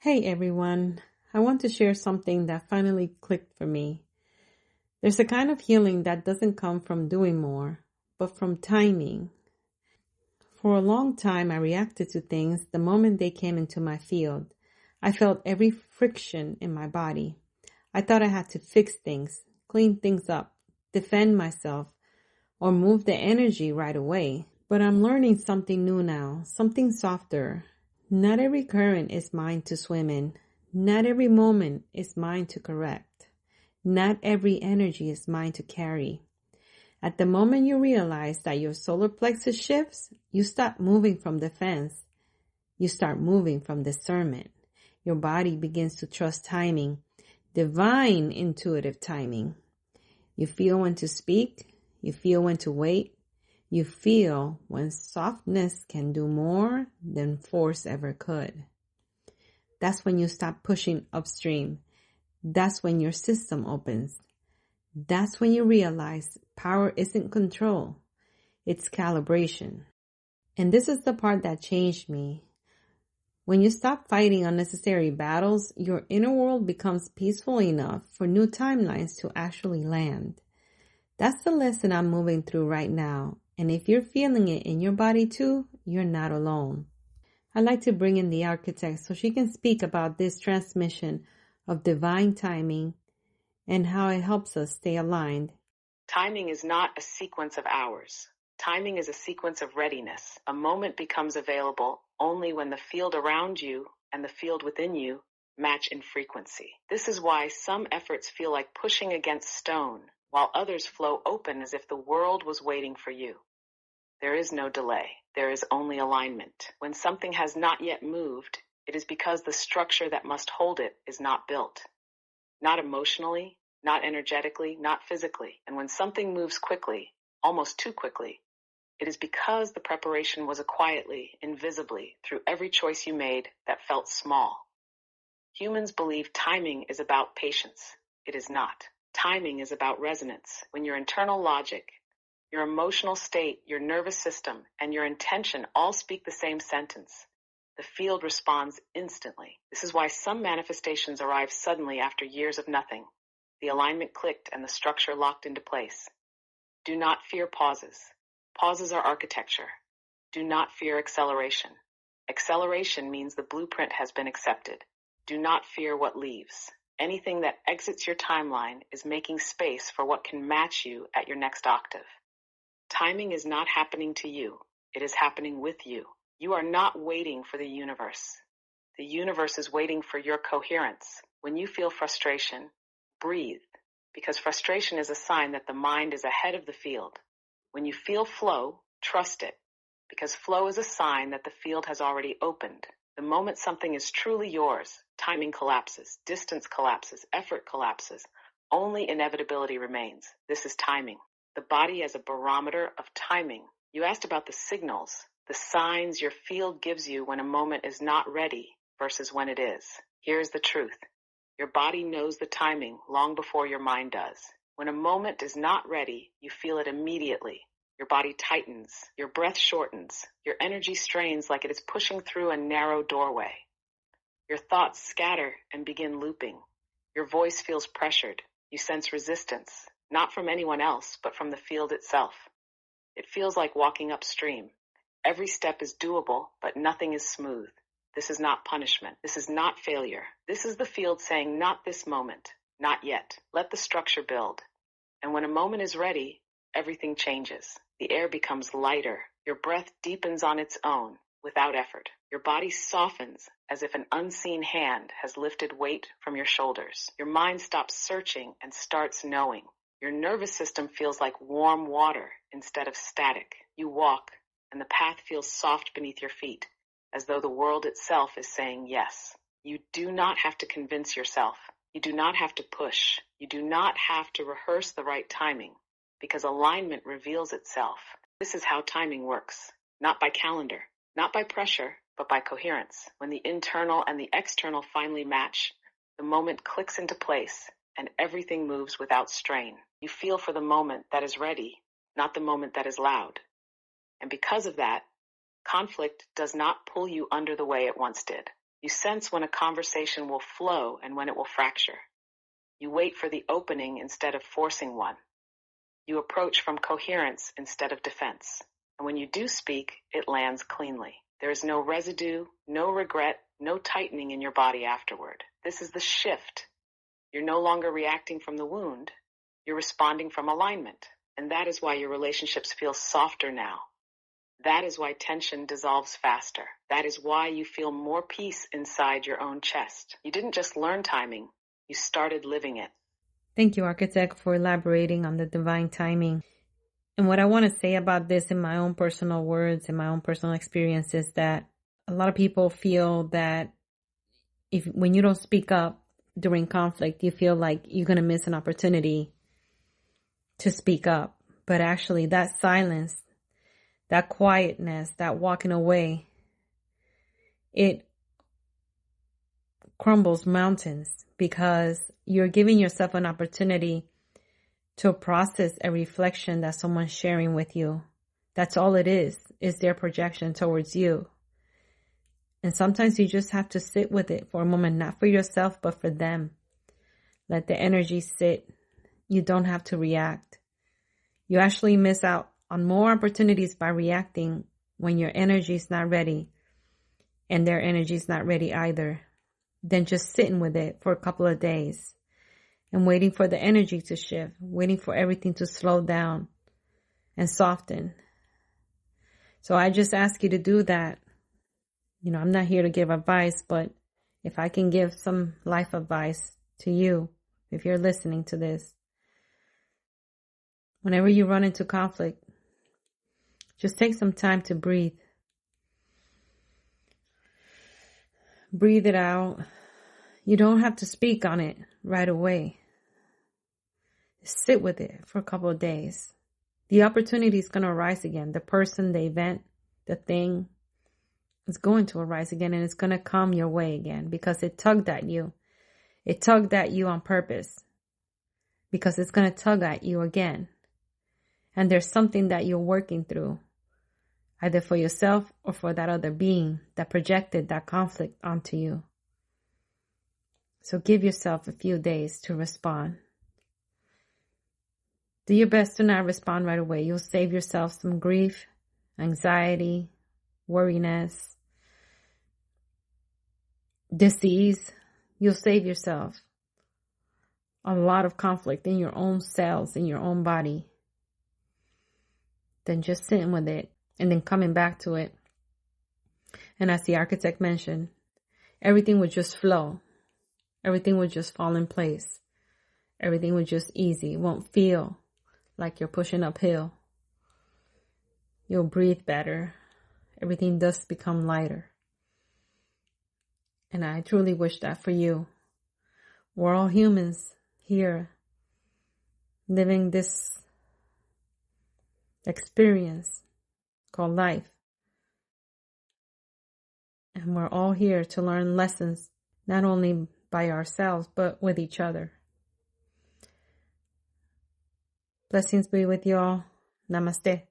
Hey everyone, I want to share something that finally clicked for me. There's a kind of healing that doesn't come from doing more, but from timing. For a long time, I reacted to things the moment they came into my field. I felt every friction in my body. I thought I had to fix things, clean things up, defend myself, or move the energy right away. But I'm learning something new now, something softer. Not every current is mine to swim in. Not every moment is mine to correct. Not every energy is mine to carry. At the moment you realize that your solar plexus shifts, you stop moving from defense. You start moving from discernment. Your body begins to trust timing, divine intuitive timing. You feel when to speak. You feel when to wait. You feel when softness can do more than force ever could. That's when you stop pushing upstream. That's when your system opens. That's when you realize power isn't control. It's calibration. And this is the part that changed me. When you stop fighting unnecessary battles, your inner world becomes peaceful enough for new timelines to actually land. That's the lesson I'm moving through right now. And if you're feeling it in your body too, you're not alone. I'd like to bring in the architect so she can speak about this transmission of divine timing and how it helps us stay aligned. Timing is not a sequence of hours. Timing is a sequence of readiness. A moment becomes available only when the field around you and the field within you match in frequency. This is why some efforts feel like pushing against stone, while others flow open as if the world was waiting for you. There is no delay. There is only alignment. When something has not yet moved, it is because the structure that must hold it is not built. Not emotionally, not energetically, not physically. And when something moves quickly, almost too quickly, it is because the preparation was quietly, invisibly, through every choice you made that felt small. Humans believe timing is about patience. It is not. Timing is about resonance. When your internal logic, your emotional state, your nervous system, and your intention all speak the same sentence, the field responds instantly. This is why some manifestations arrive suddenly after years of nothing. The alignment clicked and the structure locked into place. Do not fear pauses. Pauses are architecture. Do not fear acceleration. Acceleration means the blueprint has been accepted. Do not fear what leaves. Anything that exits your timeline is making space for what can match you at your next octave. Timing is not happening to you. It is happening with you. You are not waiting for the universe. The universe is waiting for your coherence. When you feel frustration, breathe, because frustration is a sign that the mind is ahead of the field. When you feel flow, trust it, because flow is a sign that the field has already opened. The moment something is truly yours, timing collapses, distance collapses, effort collapses. Only inevitability remains. This is timing. The body as a barometer of timing. You asked about the signals, the signs your field gives you when a moment is not ready versus when it is. Here's the truth. Your body knows the timing long before your mind does. When a moment is not ready, you feel it immediately. Your body tightens, your breath shortens, your energy strains like it is pushing through a narrow doorway. Your thoughts scatter and begin looping. Your voice feels pressured. You sense resistance, not from anyone else, but from the field itself. It feels like walking upstream. Every step is doable, but nothing is smooth. This is not punishment. This is not failure. This is the field saying, not this moment, not yet. Let the structure build. And when a moment is ready, everything changes. The air becomes lighter. Your breath deepens on its own, without effort. Your body softens as if an unseen hand has lifted weight from your shoulders. Your mind stops searching and starts knowing. Your nervous system feels like warm water instead of static. You walk, and the path feels soft beneath your feet, as though the world itself is saying yes. You do not have to convince yourself. You do not have to push. You do not have to rehearse the right timing, because alignment reveals itself. This is how timing works, not by calendar, not by pressure, but by coherence. When the internal and the external finally match, the moment clicks into place, and everything moves without strain. You feel for the moment that is ready, not the moment that is loud. And because of that, conflict does not pull you under the way it once did. You sense when a conversation will flow and when it will fracture. You wait for the opening instead of forcing one. You approach from coherence instead of defense. And when you do speak, it lands cleanly. There is no residue, no regret, no tightening in your body afterward. This is the shift. You're no longer reacting from the wound. You're responding from alignment. And that is why your relationships feel softer now. That is why tension dissolves faster. That is why you feel more peace inside your own chest. You didn't just learn timing. You started living it. Thank you, Architect, for elaborating on the divine timing. And what I want to say about this in my own personal words, in my own personal experience, is that a lot of people feel that when you don't speak up during conflict, you feel like you're going to miss an opportunity to speak up. But actually, that silence, that quietness, that walking away, it crumbles mountains because you're giving yourself an opportunity to process a reflection that someone's sharing with you. That's all it is their projection towards you. And sometimes you just have to sit with it for a moment, not for yourself, but for them. Let the energy sit. You don't have to react. You actually miss out on more opportunities by reacting when your energy is not ready and their energy is not ready either, than just sitting with it for a couple of days and waiting for the energy to shift, waiting for everything to slow down and soften. So I just ask you to do that. I'm not here to give advice, but if I can give some life advice to you, if you're listening to this, whenever you run into conflict, just take some time to breathe. Breathe it out. You don't have to speak on it right away. Sit with it for a couple of days. The opportunity is going to arise again. The person, the event, the thing is going to arise again, and it's going to come your way again because it tugged at you. It tugged at you on purpose because it's going to tug at you again. And there's something that you're working through, either for yourself or for that other being that projected that conflict onto you. So give yourself a few days to respond. Do your best to not respond right away. You'll save yourself some grief, anxiety, worriness, disease. You'll save yourself a lot of conflict in your own cells, in your own body, than just sitting with it and then coming back to it. And as the architect mentioned, everything would just flow. Everything would just fall in place. Everything would just easy. It won't feel like you're pushing uphill. You'll breathe better. Everything does become lighter. And I truly wish that for you. We're all humans here living this experience called life. And we're all here to learn lessons, not only by ourselves, but with each other. Blessings be with you all. Namaste.